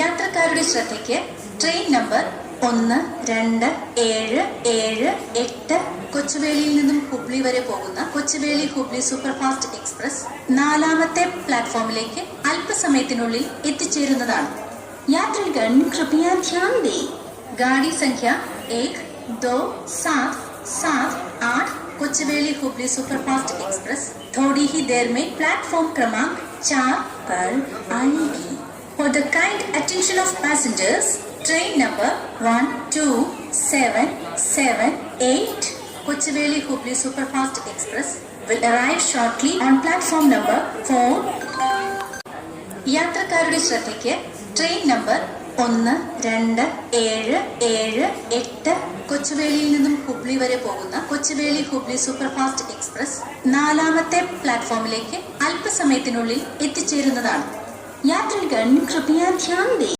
യാത്രക്കാരുടെ ശ്രദ്ധയ്ക്ക് train number 127778 കൊച്ചുവേളിയിൽ നിന്നും ഹുബ്ലി വരെ പോകുന്ന കൊച്ചുവേളി ഹുബ്ലി സൂപ്പർഫാസ്റ്റ് എക്സ്പ്രസ് 4ാമത്തെ പ്ലാറ്റ്ഫോമിലേക്ക് അല്പസമയത്തിനുള്ളിൽ എത്തിച്ചേരുന്നതാണ്. यात्रीगण कृपया ध्यान दें. गाड़ी संख्या 127778 कोचुवेली हुबली सुपरफास्ट एक्सप्रेस थोड़ी ही देर में प्लेटफॉर्म क्रमांक 4 पर आएगी. For the kind attention of passengers, train number 127778 Kochuveli Hubli superfast express will arrive shortly on platform number 4. യാത്രക്കാരുടെ ശ്രദ്ധയ്ക്ക് ട്രെയിൻ നമ്പർ 127778 കൊച്ചുവേളിയിൽ നിന്നും ഹുബ്ലി വരെ പോകുന്ന കൊച്ചുവേളി ഹുബ്ലി സൂപ്പർഫാസ്റ്റ് എക്സ്പ്രസ് 4ാമത്തെ പ്ലാറ്റ്ഫോമിലേക്ക് അല്പസമയത്തിനുള്ളിൽ എത്തിച്ചേരുന്നതാണ്. യാത്രികൻ കൃപയാ ധ്യാൻ ദേ.